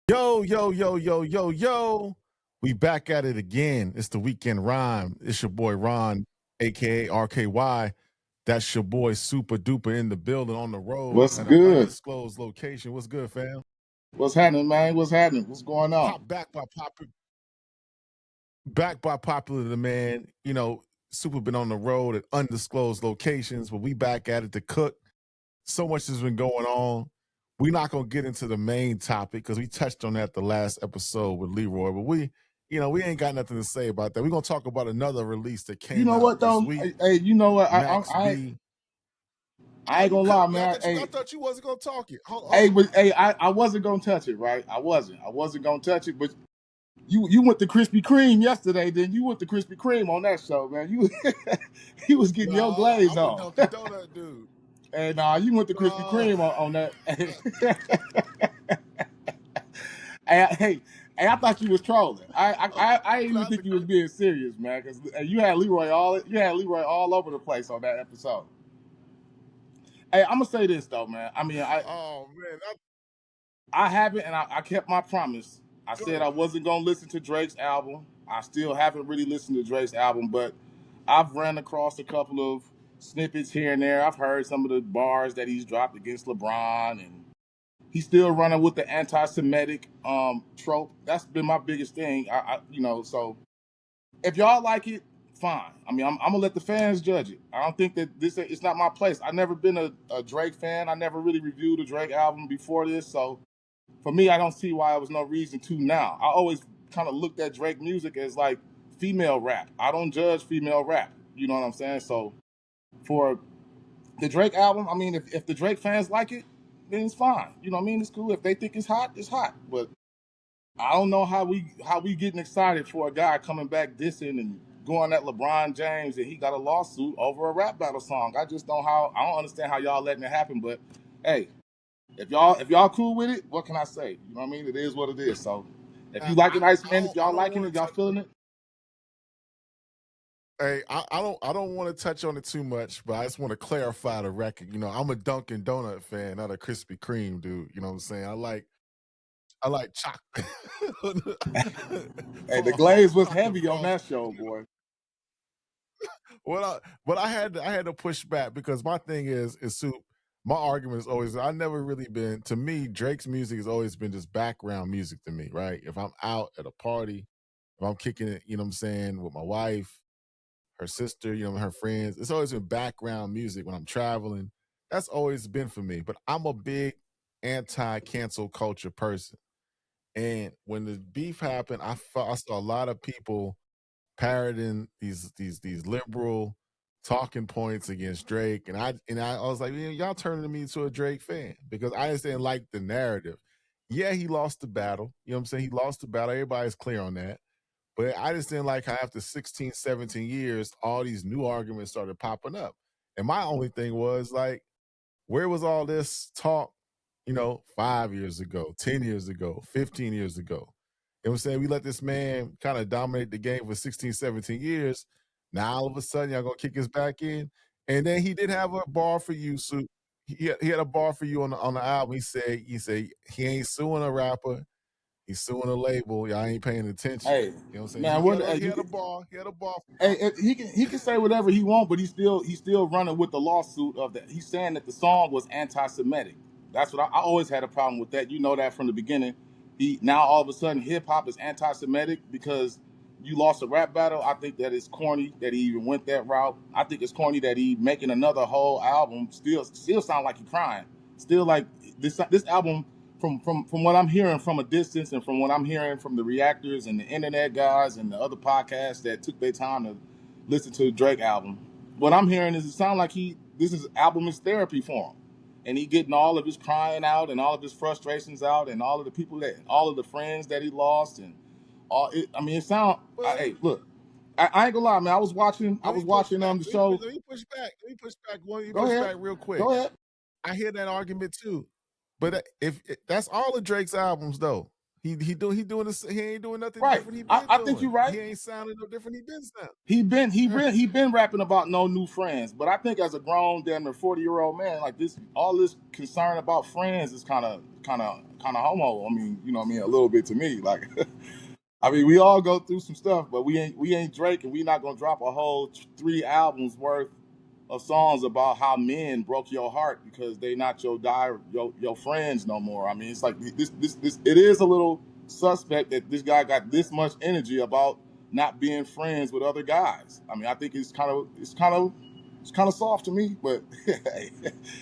Yo, yo, yo, yo, yo, yo. We back at it again. It's the weekend rhyme. It's your boy Ron, aka RKY. That's your boy Super Duper in the building on the road What's at an good? undisclosed location. What's good, fam? What's happening, man? What's happening? What's going on? Pop back by popular demand. Super been on the road at undisclosed locations, but we back at it to cook. So much has been going on. We're not gonna get into the main topic because we touched on that the last episode with Leroy, but we ain't got nothing to say about that. We're gonna talk about another release that You came know out what this though? week. Hey, you know what? Max B. I Oh, ain't you gonna cut lie, me. I man. thought Hey, you wasn't gonna talk it. Hold hey, on. but hey, I wasn't gonna touch it, right? I wasn't gonna touch it. But you went to Krispy Kreme yesterday, then you went to Krispy Kreme on that show, man. You you was getting your No, glaze I'm a on. Dunkin' Donut dude. And you went to Krispy No. Kreme on that. Hey, I thought you was trolling. I didn't even Not think the you was being serious, man. Because you had Leroy all over the place on that episode. Hey, I'm gonna say this though, man. I mean, Oh man, I haven't, and I kept my promise. I go said ahead. I wasn't gonna listen to Drake's album. I still haven't really listened to Drake's album, but I've ran across a couple of snippets here and there. I've heard some of the bars that he's dropped against LeBron, and he's still running with the anti-Semitic trope. That's been my biggest thing. So if y'all like it, fine. I mean, I'm gonna let the fans judge it. I don't think that it's not my place. I've never been a Drake fan. I never really reviewed a Drake album before this, so for me, I don't see why there was no reason to now. I always kind of looked at Drake music as like female rap. I don't judge female rap. You know what I'm saying? So for the Drake album, I mean, if the Drake fans like it, then it's fine. You know what I mean? It's cool. If they think it's hot, it's hot. But I don't know how we getting excited for a guy coming back dissing and going at LeBron James and he got a lawsuit over a rap battle song. I don't understand how y'all letting it happen. But hey, if y'all cool with it, what can I say? You know what I mean? It is what it is. So if you like it, Iceman, if I y'all don't liking want it, to y'all touch. feeling it. Hey, I don't want to touch on it too much, but I just want to clarify the record. I'm a Dunkin' Donut fan, not a Krispy Kreme dude. You know what I'm saying? I like chocolate. Hey, the For hot glaze was chocolate heavy on frost. that show, boy. But I had to push back because my thing is soup. My argument is always I never really been to me. Drake's music has always been just background music to me, right? If I'm out at a party, if I'm kicking it, you know what I'm saying, with my wife, her sister, her friends. It's always been background music when I'm traveling. That's always been for me. But I'm a big anti-cancel culture person. And when the beef happened, I saw a lot of people parroting these liberal talking points against Drake. And I was like, y'all turning me into a Drake fan because I just didn't like the narrative. Yeah, he lost the battle. You know what I'm saying? He lost the battle. Everybody's clear on that. But I just didn't like how after 16, 17 years, all these new arguments started popping up. And my only thing was like, where was all this talk, 5 years ago, 10 years ago, 15 years ago? You know what I'm saying? We let this man kind of dominate the game for 16, 17 years. Now all of a sudden, y'all gonna kick his back in. And then he did have a bar for you, so he had a bar for you on the album. He said he ain't suing a rapper. He's suing a label. Y'all ain't paying attention. Hey, You know what I'm saying? man, He what had a, he you had a bar. He had a bar. Hey, he can say whatever he wants, but he's still running with the lawsuit of that. He's saying that the song was anti-Semitic. That's what I always had a problem with that. You know that from the beginning. He now all of a sudden hip hop is anti-Semitic because you lost a rap battle. I think that it's corny that he even went that route. I think it's corny that he making another whole album. Still sound like he crying. Still like this album from what I'm hearing from a distance and from what I'm hearing from the reactors and the internet guys and the other podcasts that took their time to listen to the Drake album, what I'm hearing is it sounds like this album is therapy for him, and he getting all of his crying out and all of his frustrations out and all of the friends that he lost and all. I mean, it sound. Well, Hey, look, I ain't gonna lie, man. I was watching let me push back. the show. Let me push back. Let me push back. Let me Go push ahead, back real quick. go ahead. I hear that argument too. But if that's all of Drake's albums, though, he doing this. He ain't doing nothing Right. different. He been I think you're doing. right. He ain't sounding no different. He been sounding. He been rapping about no new friends, but I think as a grown damn near 40-year-old man, like this, all this concern about friends is kind of homo. I mean, you know what I mean, a little bit to me. Like, I mean, we all go through some stuff, but we ain't Drake, and we not gonna drop a whole 3 albums worth of songs about how men broke your heart because they not your friends no more. I mean, it's like this. It is a little suspect that this guy got this much energy about not being friends with other guys. I mean, I think it's kind of soft to me, but Yeah,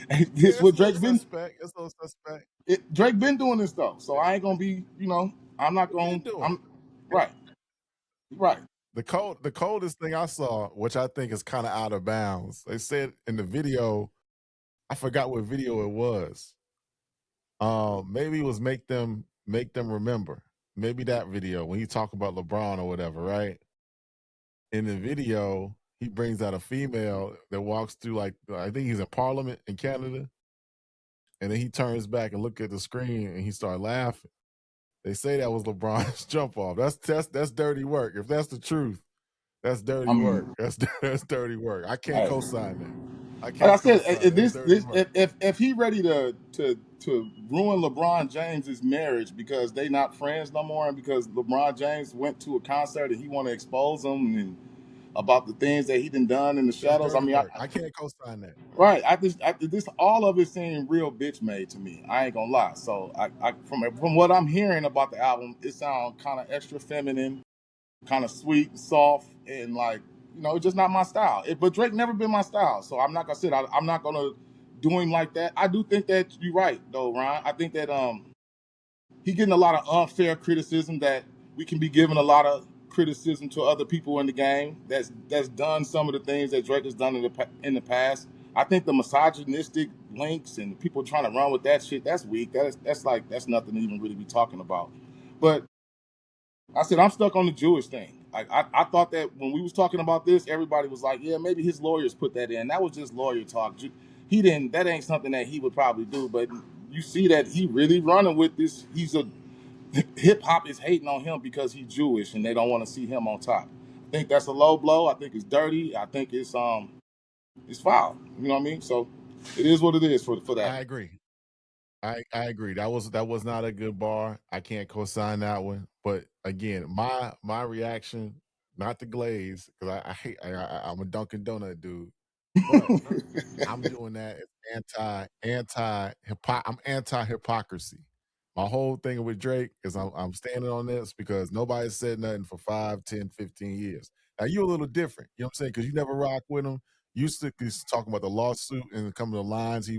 it's it's what a little Drake been. suspect. It's a little suspect. Drake been doing this though, so Yeah, I ain't gonna be. I'm not he been gonna. doing it. I'm right, right. The coldest thing I saw, which I think is kind of out of bounds. They said in the video, I forgot what video it was. Maybe it was make them remember. Maybe that video when he talk about LeBron or whatever, right? In the video, he brings out a female that walks through like I think he's in Parliament in Canada, and then he turns back and look at the screen and he started laughing. They say that was LeBron's jump off. That's dirty work. If that's the truth, that's I dirty work. mean, That's dirty work. I can't hey. co-sign that. I Like I can't said, co-sign that. That's dirty work. if he ready to ruin LeBron James's marriage because they not friends no more, and because LeBron James went to a concert and he want to expose him and about the things that he done in the That's shadows. I dirty mean, work. I can't co-sign that. right. This all of it seemed real bitch made to me. I ain't gonna lie. So from what I'm hearing about the album, it sounds kind of extra feminine, kind of sweet and soft, and like it's just not my style. But Drake never been my style, so I'm not gonna sit. I'm not gonna do him like that. I do think that you're right though, Ryan. I think that he getting a lot of unfair criticism that we can be giving a lot of criticism to other people in the game that's done some of the things that Drake has done in the past. I think the misogynistic links and people trying to run with that shit, that's weak. That's nothing to even really be talking about. But I said I'm stuck on the Jewish thing. Like I thought that when we was talking about this, everybody was like, yeah, maybe his lawyers put that in. That was just lawyer talk. He didn't. That ain't something that he would probably do. But you see that he really running with this. He's a hip hop is hating on him because he's Jewish and they don't want to see him on top. I think that's a low blow. I think it's dirty. I think it's foul. You know what I mean? So it is what it is for that. I agree. I agree. That was not a good bar. I can't co-sign that one. But again, my reaction, not the glaze, because I hate I'm a Dunkin' Donut dude. But I'm doing that as I'm anti hypocrisy. My whole thing with Drake is I'm standing on this because nobody said nothing for 5, 10, 15 years. Now you a little different, you know what I'm saying? Because you never rock with him. You used to he's talking about the lawsuit and coming to lines.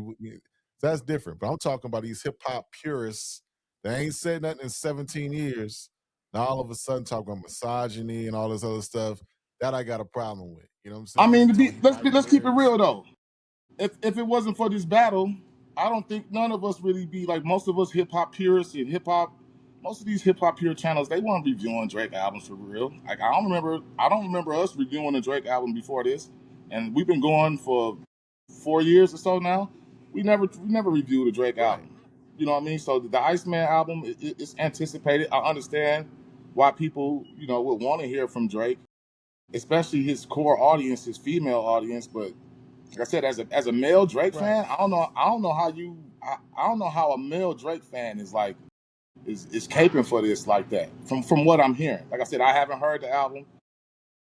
That's different. But I'm talking about these hip hop purists that ain't said nothing in 17 years. Now all of a sudden talking about misogyny and all this other stuff. That I got a problem with. You know what I'm I saying? mean, Telling you write let's keep it lyrics. real though. If it wasn't for this battle, I don't think none of us really be like most of us hip hop purists and hip hop. Most of these hip hop pure channels, they weren't reviewing Drake albums for real. Like I don't remember us reviewing a Drake album before this, and we've been going for 4 years or so now. We never reviewed a Drake Right. album. You know what I mean? So the Iceman album, it's anticipated. I understand why people would want to hear from Drake, especially his core audience, his female audience, but like I said, as a male Drake Right. fan, I don't know how a male Drake fan is like is caping for this like that. From what I'm hearing, like I said, I haven't heard the album.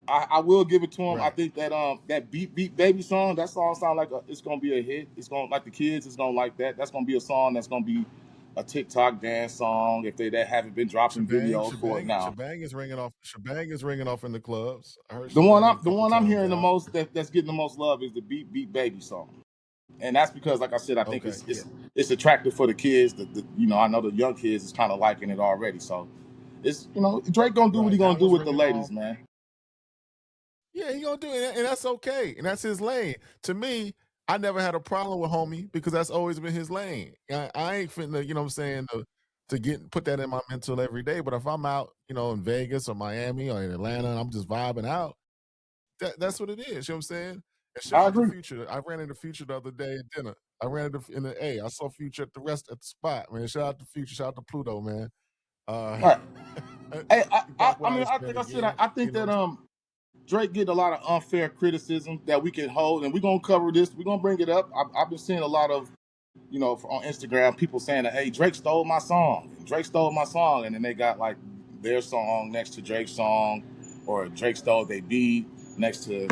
I will give it to him. I Right. think that that beat baby song, that song sound like it's gonna be a hit. It's gonna like the kids is gonna like that. That's gonna be a song that's gonna be a TikTok dance song if they haven't been dropping videos for it now. Shebang is ringing off. Shebang is ringing off in the clubs. I heard The one Shebang I'm a the couple one I'm times hearing the out. most that's getting the most love is the beat baby song. And that's because, like I said, I think Okay. Yeah. it's attractive for the kids. I know the young kids is kind of liking it already. So it's Drake gonna do what he Right. gonna That do one's with the ringing off. ladies, man. Yeah, he gonna do it, and that's okay, and that's his lane. To me, I never had a problem with homie because that's always been his lane. I ain't finna, you know what I'm saying, to get put that in my mental every day. But if I'm out, in Vegas or Miami or in Atlanta, and I'm just vibing out, that's what it is. You know what I'm saying? And shout I out to agree. Future. I ran into Future the other day at dinner. I ran into in the A. I saw Future at the spot, man. Shout out to Future. Shout out to Pluto, man. Uh, Right. Hey, you talk about I Iceman think I said again. I think You that know, Drake get a lot of unfair criticism that we can hold, and we're gonna cover this. We're gonna bring it up. I've been seeing a lot of, on Instagram, people saying that, hey, Drake stole my song. Drake stole my song, and then they got like their song next to Drake's song, or Drake stole they beat next to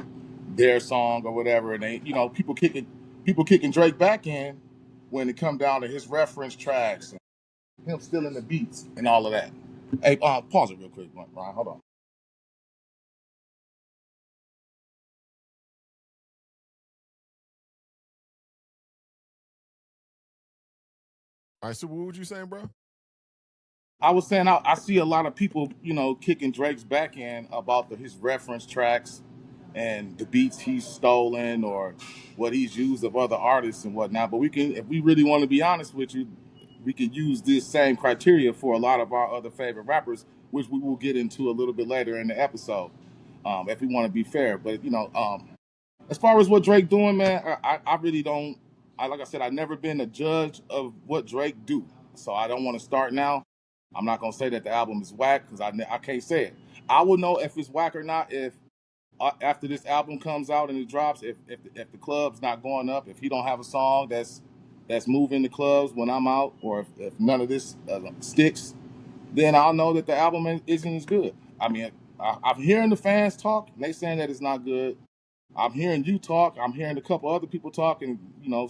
their song or whatever, and they, people kicking Drake back in when it come down to his reference tracks and him stealing the beats and all of that. Hey, pause it real quick, Brian. Hold on. all right. So what would you saying, bro? I was saying I see a lot of people, kicking Drake's back end about his reference tracks and the beats he's stolen or what he's used of other artists and whatnot. But we can, if we really want to be honest with you, we could use this same criteria for a lot of our other favorite rappers, which we will get into a little bit later in the episode, if we want to be fair. But as far as what Drake doing, man, I really don't. Like I said, I've never been a judge of what Drake do, so I don't want to start now. I'm not gonna say that the album is whack because I can't say it. I will know if it's whack or not if after this album comes out and it drops. If the club's not going up, if he don't have a song that's moving the clubs when I'm out, or if none of this sticks, then I'll know that the album isn't as good. I mean, I'm hearing the fans talk, and they saying that it's not good. I'm hearing you talk. I'm hearing a couple other people talk, and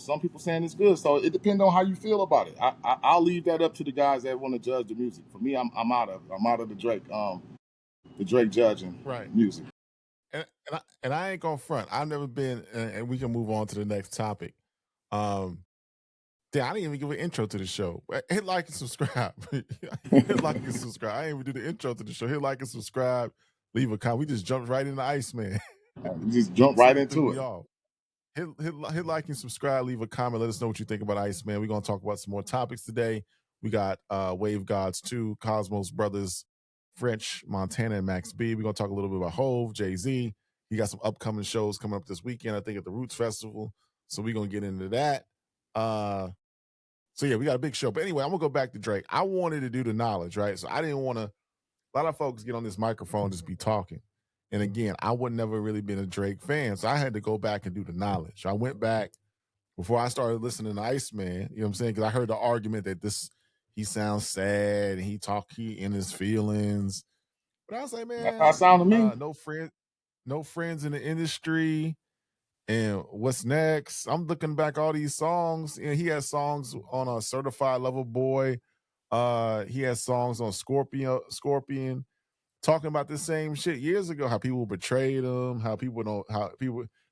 some people saying it's good. So it depends on how you feel about it. I'll leave that up to the guys that want to judge the music. For me, I'm out of the Drake judging Right. music. And I ain't gonna front. I've never been, and we can move on to the next topic. Um, Damn, I didn't even give an intro to the show. Hit like and subscribe. Hit like and subscribe. I didn't even do the intro to the show. Hit like and subscribe. Leave a comment. We just jumped right into Iceman. Just jump right Soup threw into me it. off. Hit like and subscribe. Leave a comment. Let us know what you think about Iceman. We're gonna talk about some more topics today. We got Wave Gods 2, Cosmos Brothers, French, Montana, and Max B. We're gonna talk a little bit about Hove, Jay-Z. He got some upcoming shows coming up this weekend, I think, at the Roots Festival. So we're gonna get into that. So yeah, we got a big show. But anyway, I'm gonna go back to Drake. I wanted to do the knowledge, right? So I didn't want to. A lot of folks get on this microphone and just be talking. And again, I would never really been a Drake fan, so I had to go back and do the knowledge. I went back before I started listening to Iceman. You know what I'm saying? Because I heard the argument that he sounds sad and he in his feelings. But I was like, That's how it man, sound to me. no friends in the industry. And what's next? I'm looking back all these songs, and he has songs on a Certified Lover Boy. He has songs on Scorpion, talking about the same shit years ago. How people betrayed him, how people.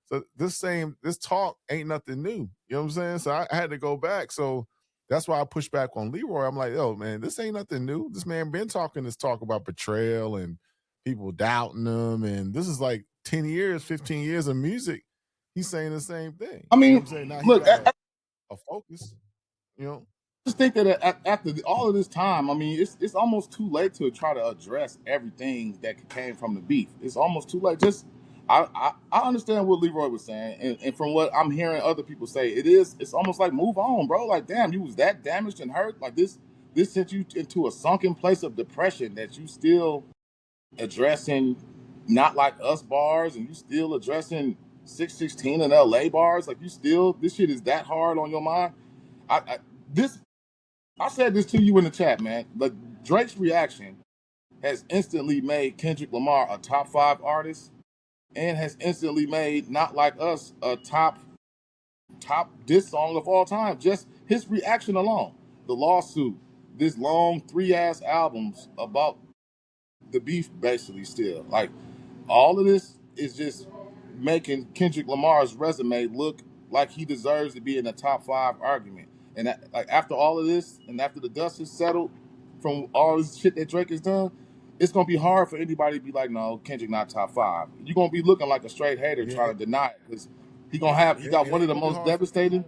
So this talk ain't nothing new. You know what I'm saying? So I had to go back. So that's why I pushed back on Leroy. I'm like, yo, man, this ain't nothing new. This man been talking this talk about betrayal and people doubting him, and this is like 10 years, 15 years of music. He's saying the same thing. I You know what mean, I'm saying? Now he look, got a focus, you know. just think that after all of this time, I mean, it's almost too late to try to address everything that came from the beef. It's almost too late. Just I understand what Leroy was saying, and from what I'm hearing other people say, it's almost like move on, bro. Like, damn, you was that damaged and hurt. Like this sent you into a sunken place of depression that you still addressing not like us bars, and you still addressing 616 and LA bars. Like, you still, this shit is that hard on your mind. This I said this to you in the chat, man. But Drake's reaction has instantly made Kendrick Lamar a top 5 artist, and has instantly made Not Like Us a top diss song of all time. Just his reaction alone, the lawsuit, this long 3 ass albums about the beef, basically. Still, like, all of this is just making Kendrick Lamar's resume look like he deserves to be in the top 5 argument. And like, after all of this, and after the dust is settled from all this shit that Drake has done, it's gonna be hard for anybody to be like, no, Kendrick not top 5. You're gonna be looking like a straight hater Yeah, trying to deny it, because he got it one of ain't the gonna be most hard for devastating.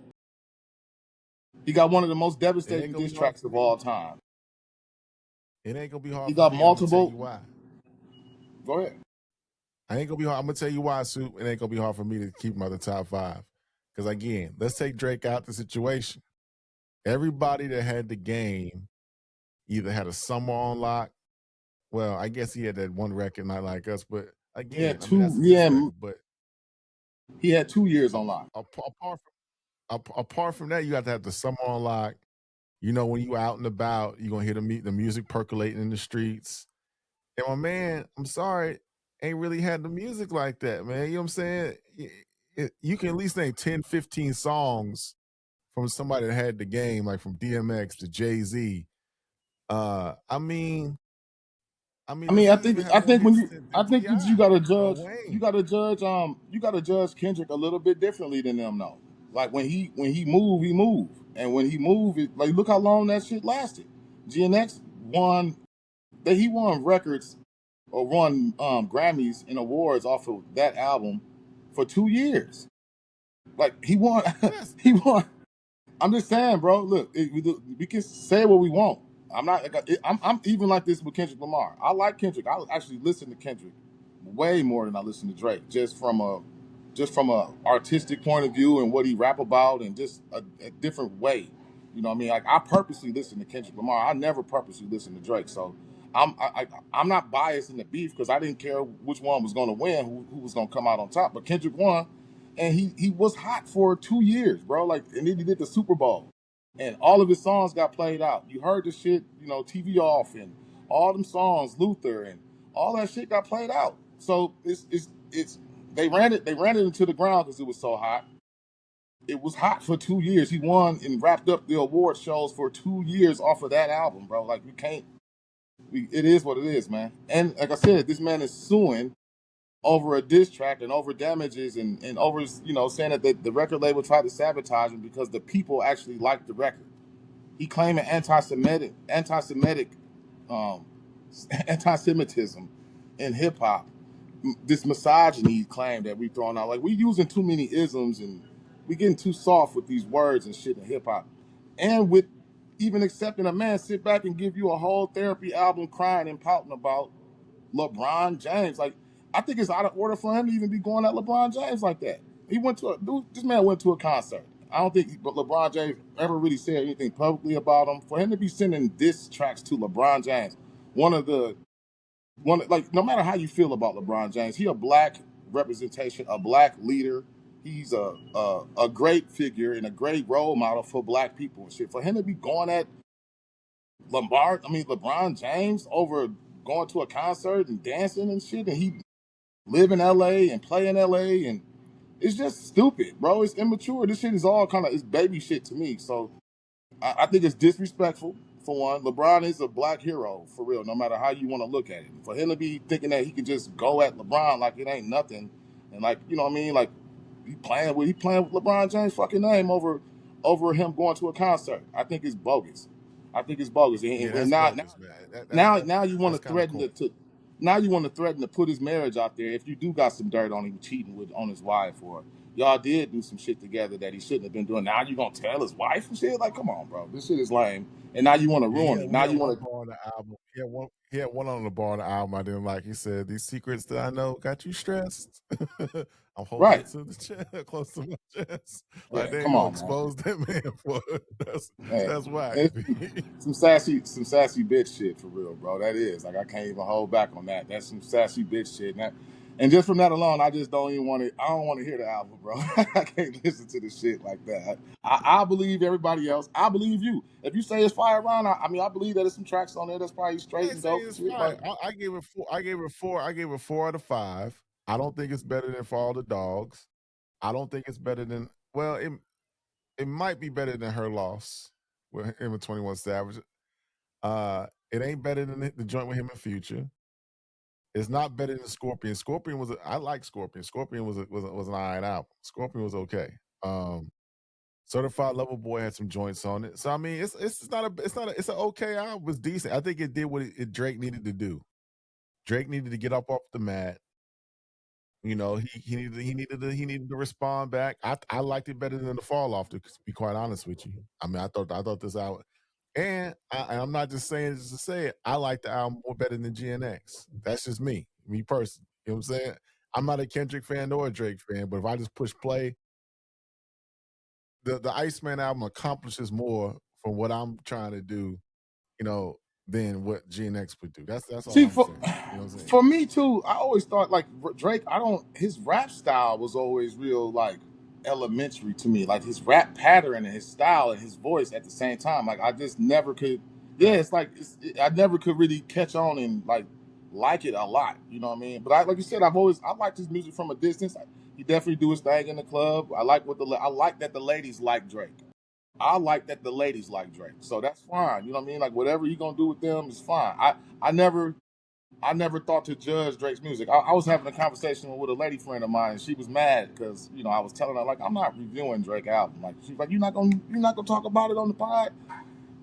He got one of the most it ain't devastating gonna diss be hard tracks for of me. all time. It ain't gonna be He hard for got me. I'm gonna tell multiple. you why. Go ahead. I ain't gonna be hard. I'm gonna tell you why, Soup. It ain't gonna be hard for me to keep him out the top 5. Because again, let's take Drake out the situation. Everybody that had the game, either had a summer on lock. Well, I guess he had that one record, Not Like Us, but He had again, I mean two. that's a diss Yeah, record. But he had 2 years on lock. apart from that, you have to have the summer on lock. You know, when you out and about, you're gonna hear the music percolating in the streets. And my man, I'm sorry, ain't really had the music like that, man. You know what I'm saying? You can at least name 10, 15 songs from somebody that had the game, like from DMX to Jay-Z. Does he even have I more think when hits you, than I think T.I. or Wayne? you gotta judge Kendrick a little bit differently than them, though. Like when he move, he move, and when he move, like look how long that shit lasted. GNX won, that he won records or won Grammys and awards off of that album for 2 years. Like he won, Yes. he won. I'm just saying, bro. Look, we can say what we want. I'm not. I'm even like this with Kendrick Lamar. I like Kendrick. I actually listen to Kendrick way more than I listen to Drake, just from a artistic point of view and what he rap about, and just a different way. You know what I mean? Like I purposely listen to Kendrick Lamar. I never purposely listen to Drake. So I'm not biased in the beef because I didn't care which one was going to win, who was going to come out on top. But Kendrick won, and he was hot for 2 years, bro. Like, and then he did the Super Bowl, and all of his songs got played out. You heard the shit, TV off, and all them songs, Luther, and all that shit got played out. So it's they ran it into the ground because it was so hot. It was hot for 2 years. He won and wrapped up the award shows for 2 years off of that album, bro. Like we can't. It is what it is, man. And like I said, this man is suing over a diss track and over damages and over saying that the record label tried to sabotage him because the people actually liked the record. He claiming um, anti-Semitism in hip hop. This misogyny he claimed that we throwing out. Like we using too many isms and we getting too soft with these words and shit in hip hop. And with even accepting a man sit back and give you a whole therapy album crying and pouting about LeBron James. Like, I think it's out of order for him to even be going at LeBron James like that. This man went to a concert. I don't think LeBron James ever really said anything publicly about him. For him to be sending diss tracks to LeBron James, one of the like no matter how you feel about LeBron James, he a black representation, a black leader. He's a great figure and a great role model for black people and shit. For him to be going at LeBron James over going to a concert and dancing and shit, and he live in LA and play in LA, and it's just stupid, bro. It's immature. This shit is all kind of it's baby shit to me. So I think it's disrespectful for one. LeBron is a black hero for real, no matter how you want to look at it. For him to be thinking that he could just go at LeBron like it ain't nothing, and like you know what I mean, like he playing with LeBron James' fucking name over him going to a concert. I think it's bogus. I think it's bogus. Yeah, And that's bogus, man. now you want That's to kind of threaten corny. now you want to threaten to put his marriage out there if you do got some dirt on him cheating with on his wife, or y'all did do some shit together that he shouldn't have been doing. Now you gonna tell his wife and shit? Like, come on, bro. This shit is lame. And now you want to Yeah, ruin it. he Now had you one want to bar on the album. He had one on the bar on the album I didn't like. He said, "These secrets that I know got you stressed. I'm holding right. it to the chest, close to my chest. Like Yeah, they ain't come gonna on, man. expose that man for it. Hey, That's whack. it's some sassy bitch shit for real, bro. That is like I can't even hold back on that. That's some sassy bitch shit, and just from that alone, I just don't even want to. I don't want to hear the album, bro. I can't listen to the shit like that. I believe everybody else. I believe you. If you say it's fire around, I mean, I believe that there's some tracks on there that's probably I straight ain't and saying dope and it's shit. fire. Like, I gave it four. I gave it 4 out of 5. I don't think it's better than For All the Dogs. I don't think it's better than. Well, it might be better than Her Loss with him and 21 Savage. It ain't better than the joint with him and Future. It's not better than Scorpion. Scorpion was I like Scorpion. Scorpion was an iron album. Scorpion was okay. Certified Lover Boy had some joints on it. So I mean, it's an okay album. It was decent. I think it did what Drake needed to do. Drake needed to get up off the mat. You know, he needed to respond back. I liked it better than the Fall Off. To be quite honest with you, I mean, I thought this album, and I'm not just saying this to say it. I like the album more better than GNX. That's just me personally. You know what I'm saying? I'm not a Kendrick fan nor a Drake fan, but if I just push play, the Iceman album accomplishes more from what I'm trying to do. You know, than what GNX would do. That's all See, I'm saying. You know what I'm saying? for me too, I always thought like Drake. I don't. His rap style was always real like elementary to me. Like his rap pattern and his style and his voice at the same time. Like I just never could. Yeah, Right. it's like I never could really catch on and like it a lot. You know what I mean? But like you said, I liked his music from a distance. He definitely do his thing in the club. I like that the ladies like Drake. I like that the ladies like Drake. So that's fine. You know what I mean? Like whatever you gonna do with them is fine. I never I never thought to judge Drake's music. I was having a conversation with a lady friend of mine, and she was mad because I was telling her like I'm not reviewing Drake album. Like she's like you're not gonna talk about it on the pod.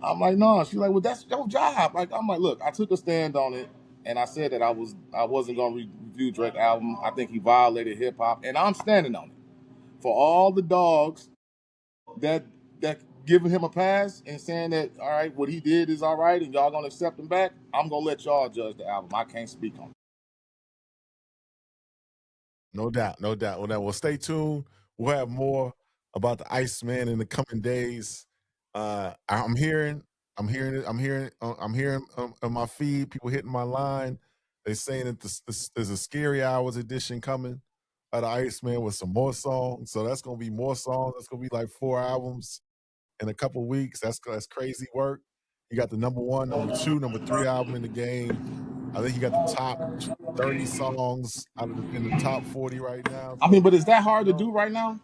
I'm like no. She's like well that's your job. Like I'm like look, I took a stand on it, and I said that I wasn't gonna review Drake album. I think he violated hip hop, and I'm standing on it. For all the dogs that that giving him a pass and saying that all right, what he did is all right, and y'all gonna accept him back. I'm gonna let y'all judge the album. I can't speak on it. No doubt, no doubt. Well, stay tuned. We'll have more about the Iceman in the coming days. I'm hearing on my feed people hitting my line. They're saying that there's a Scary Hours edition coming of the Iceman with some more songs. So that's gonna be more songs. That's gonna be like 4 albums in a couple weeks. That's crazy work. You got the number one, number two, number three album in the game. I think you got the top 30 songs out of in the top 40 right now. I mean, So, but is that you hard to know, do right now?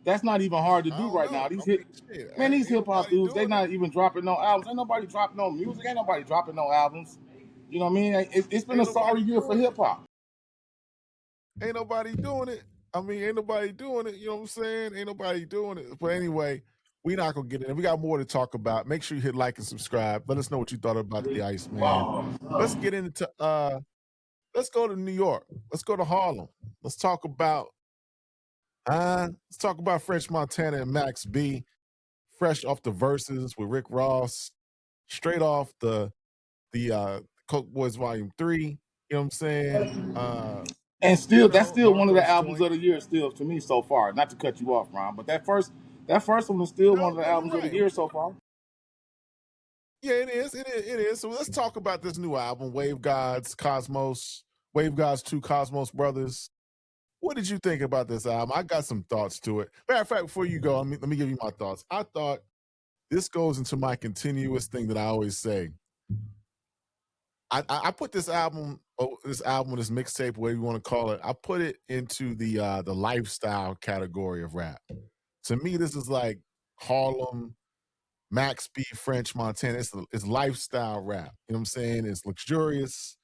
That's not even hard to I do don't right know. now. I mean, shit, These ain't hip hop nobody dudes, they doing it. not even dropping no albums. Ain't nobody dropping no music. Ain't nobody dropping no albums. You know what I mean? It's been Ain't a sorry nobody year for doing it. hip hop. Ain't nobody doing it. I mean, ain't nobody doing it. You know what I'm saying? Ain't nobody doing it. But anyway, we not gonna get in. We got more to talk about. Make sure you hit like and subscribe. Let us know what you thought about the Iceman. Let's get into let's go to New York. Let's go to Harlem. Let's talk about French Montana and Max B, fresh off the verses with Rick Ross, straight off the Coke Boys Volume 3. You know what I'm saying? And still, that's still one of the Narcos albums joint. of the year, still to me so far. Not to cut you off, Ron, but that first one is still one No, of the no, you're albums of the right. year so far. Yeah, it is. It is. It is. So let's talk about this new album, Wave Gods 2 Cosmos Brothers. What did you think about this album? I got some thoughts to it. Matter of fact, before you go, let me give you my thoughts. I thought this goes into my continuous thing that I always say. I put this album, this mixtape, whatever you want to call it, I put it into the lifestyle category of rap. To me, this is like Harlem, Max B, French Montana. It's lifestyle rap. You know what I'm saying? It's luxurious.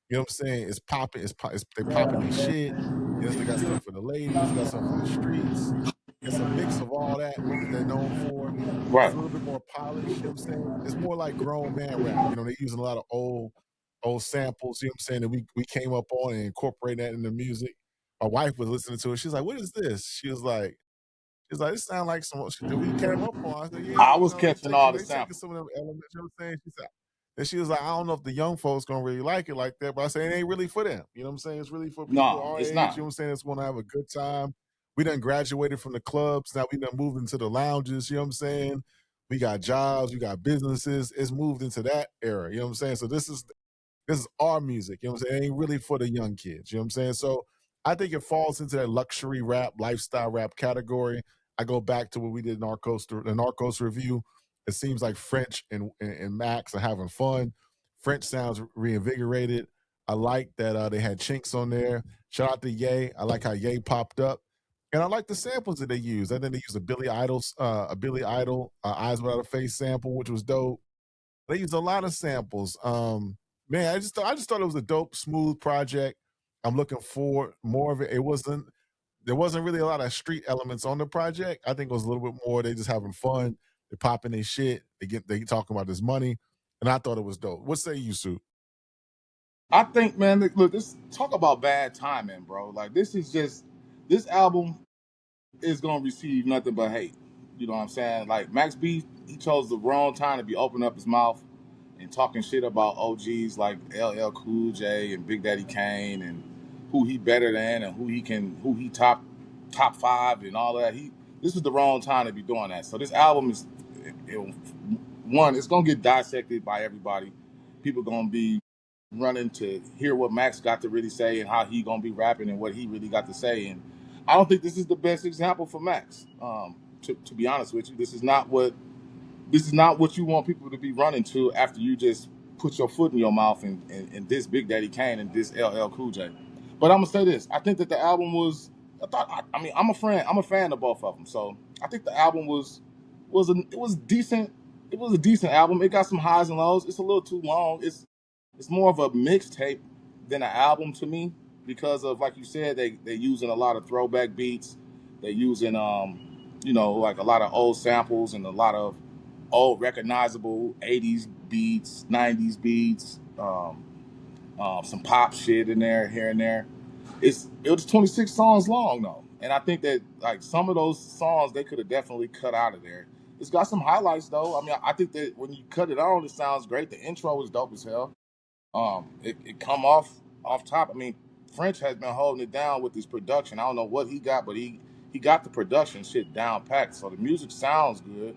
You know what I'm saying? It's popping. They popping their shit. You know, they got stuff for the ladies. They got stuff for the streets. It's a mix of all that they're known for. It's Right. a little bit more polished. You know what I'm saying? It's more like grown man rap. You know, they're using a lot of old samples. You know what I'm saying? And we came up on and incorporate that in the music. My wife was listening to it. She's like, "What is this?" She's like, "This sound like some shit that we came up on." I said, "Yeah, I you was know, catching all the they taking samples. some of them elements." You know what I'm saying? She said, and she was like, "I don't know if the young folks gonna really like it like that," but I say it ain't really for them. You know what I'm saying? It's really for people No, our it's age. You not. know what I'm saying? It's want to have a good time. We done graduated from the clubs. Now we done moved into the lounges. You know what I'm saying? We got jobs. We got businesses. It's moved into that era. You know what I'm saying? So this is our music. You know what I'm saying? It ain't really for the young kids. You know what I'm saying? So I think it falls into that luxury rap, lifestyle rap category. I go back to what we did in the Narcos review. It seems like French and Max are having fun. French sounds reinvigorated. I like that they had Chinks on there. Shout out to Ye. I like how Ye popped up. And I like the samples that they used. I think they used a Billy Idol Eyes Without a Face sample, which was dope. They used a lot of samples. Man, I just thought it was a dope, smooth project. I'm looking for more of it. There wasn't really a lot of street elements on the project. I think it was a little bit more. They just having fun. They're popping their shit. They talking about this money, and I thought it was dope. What say you, Sue? I think, man, look, this talk about bad timing, bro. Like this album is gonna receive nothing but hate. You know what I'm saying? Like Max B, he chose the wrong time to be opening up his mouth and talking shit about OGs like LL Cool J and Big Daddy Kane and who he better than and who he top five and all of that. This is the wrong time to be doing that. So this album is one, it's gonna get dissected by everybody. people gonna be running to hear what Max got to really say and how he gonna be rapping and what he really got to say. And I don't think this is the best example for Max. To be honest with you, this is not what you want people to be running to after you just put your foot in your mouth and this Big Daddy Kane and this LL Cool J. But I'm gonna say this: I think that the album was. I mean, I'm a friend. I'm a fan of both of them. So I think the album it was decent. It was a decent album. It got some highs and lows. It's a little too long. It's more of a mixtape than an album to me because of, like you said, they using a lot of throwback beats. They using like a lot of old samples and a lot of old recognizable 80s beats, 90s beats, some pop shit in there here and there. It was 26 songs long though, and I think that like some of those songs they could have definitely cut out of there. It's got some highlights though. I mean, I think that when you cut it on, it sounds great. The intro is dope as hell. It come off top. I mean, French has been holding it down with his production. I don't know what he got, but he got the production shit down packed. So the music sounds good,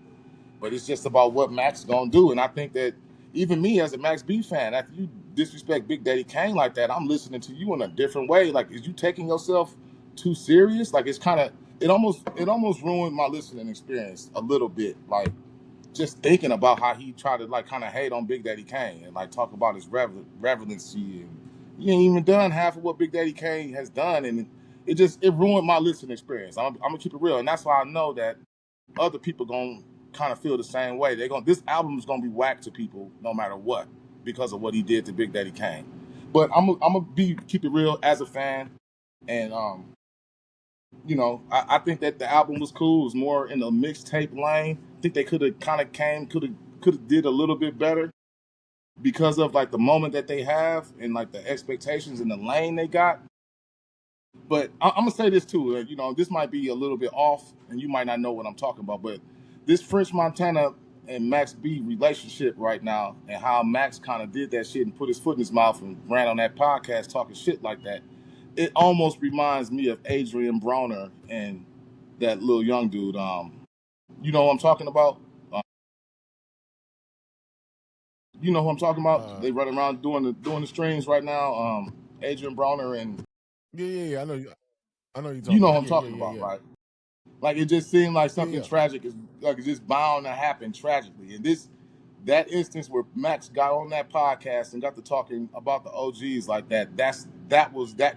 but it's just about what Max is gonna do. And I think that even me as a Max B fan, after you disrespect Big Daddy Kane like that, I'm listening to you in a different way. Like, is you taking yourself too serious? Like, it almost ruined my listening experience a little bit. Like, just thinking about how he tried to like kind of hate on Big Daddy Kane and like talk about his relevancy, and he ain't even done half of what Big Daddy Kane has done, and it ruined my listening experience. I'm gonna keep it real, and that's why I know that other people gonna kind of feel the same way. This album is gonna be whack to people no matter what because of what he did to Big Daddy Kane. But I'm gonna keep it real as a fan, and I think that the album was cool. It was more in the mixtape lane. I think they could have did a little bit better because of like the moment that they have and like the expectations and the lane they got. But I'm gonna say this too. This might be a little bit off, and you might not know what I'm talking about. But this French Montana and Max B relationship right now, and how Max kind of did that shit and put his foot in his mouth and ran on that podcast talking shit like that, it almost reminds me of Adrian Broner and that little young dude. You know what I'm talking about? Uh, you know who I'm talking about? Uh, They run around doing the streams right now. Adrian Broner and yeah, yeah, yeah. I know you're you talking know who about. I'm Yeah, yeah, talking yeah, about, yeah, right? Like it just seemed like yeah, something yeah. tragic is like it's just bound to happen tragically. And that instance where Max got on that podcast and got to talking about the OGs like that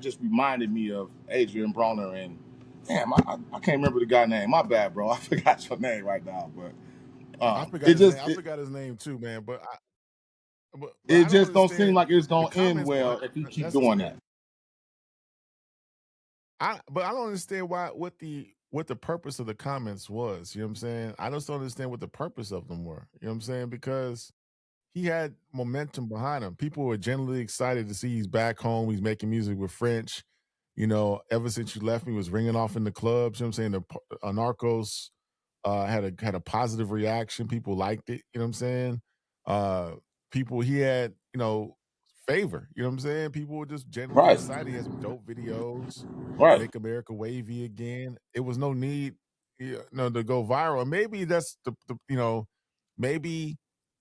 just reminded me of Adrian Broner and damn, I can't remember the guy's name. My bad, bro. I forgot your name right now, but I forgot it his name. just I it, forgot his name too, man. But it I don't just don't seem understand like it's the gonna end comments behind. well if he keep That's doing true. that. But I don't understand what the purpose of the comments was. You know what I'm saying? I just don't understand what the purpose of them were. You know what I'm saying? Because he had momentum behind him. People were generally excited to see he's back home. He's making music with French. Ever since you left me was ringing off in the clubs. You know what I'm saying? The Narcos had a positive reaction. People liked it. You know what I'm saying? Uh, People he had favor. You know what I'm saying? People were just generally Right, excited. He had some dope videos. right. Make America wavy again. It was no need, to go viral. And maybe that's maybe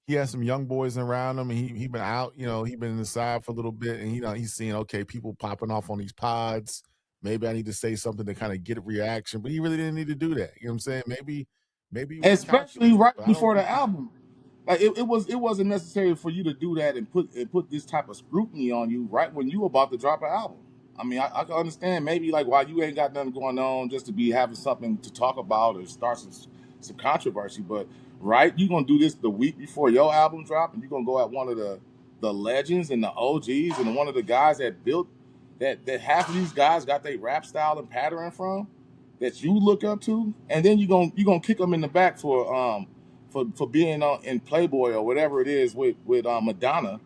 he has some young boys around him, and he been out. He been in the side for a little bit, and he's seeing okay people popping off on these pods. Maybe I need to say something to kind of get a reaction, but he really didn't need to do that. You know what I'm saying? Maybe he was Especially calculating, right but I don't before the think he. album. Like it wasn't necessary for you to do that and put this type of scrutiny on you right when you about to drop an album. I mean, I can understand maybe like why you ain't got nothing going on just to be having something to talk about or start some controversy, but right, you gonna do this the week before your album drop, and you're gonna go at one of the legends and the OGs and one of the guys that built that half of these guys got their rap style and pattern from that you look up to, and then you gonna kick them in the back for being in Playboy or whatever it is with Madonna.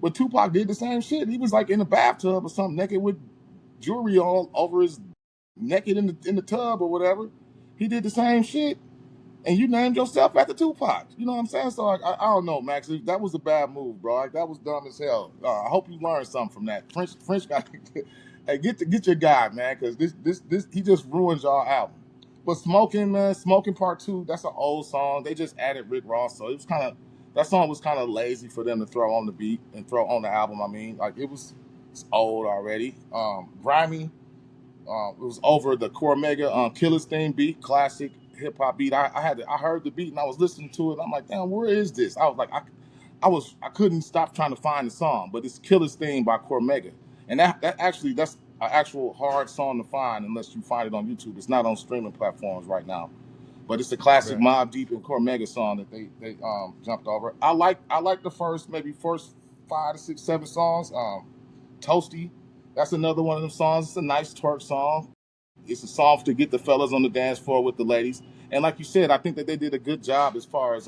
But Tupac did the same shit. He was like in the bathtub or something, naked with jewelry all over his naked in the tub or whatever. He did the same shit, and you named yourself after Tupac. You know what I'm saying? So I don't know, Max. That was a bad move, bro. Like, that was dumb as hell. I hope you learned something from that. French got hey, get your guy, man, because this he just ruins y'all album. But smoking, man, smoking part two. That's an old song. They just added Rick Ross, so it was kind of That song was kind of lazy for them to throw on the beat and throw on the album. I mean, like it's old already. Grimy. It was over the Core Mega Killer's theme beat, classic hip hop beat. I heard the beat and I was listening to it. And I'm like, damn, where is this? I was like, I couldn't stop trying to find the song, but it's Killer's theme by Core Mega, and that's an actual hard song to find unless you find it on YouTube. It's not on streaming platforms right now, but it's a classic Bet. Mobb Deep and Core Mega song that they jumped over. I like the first 5 to 6, 7 songs. Toasty, that's another one of them songs. It's a nice twerk song. It's a song to get the fellas on the dance floor with the ladies. And like you said, I think that they did a good job as far as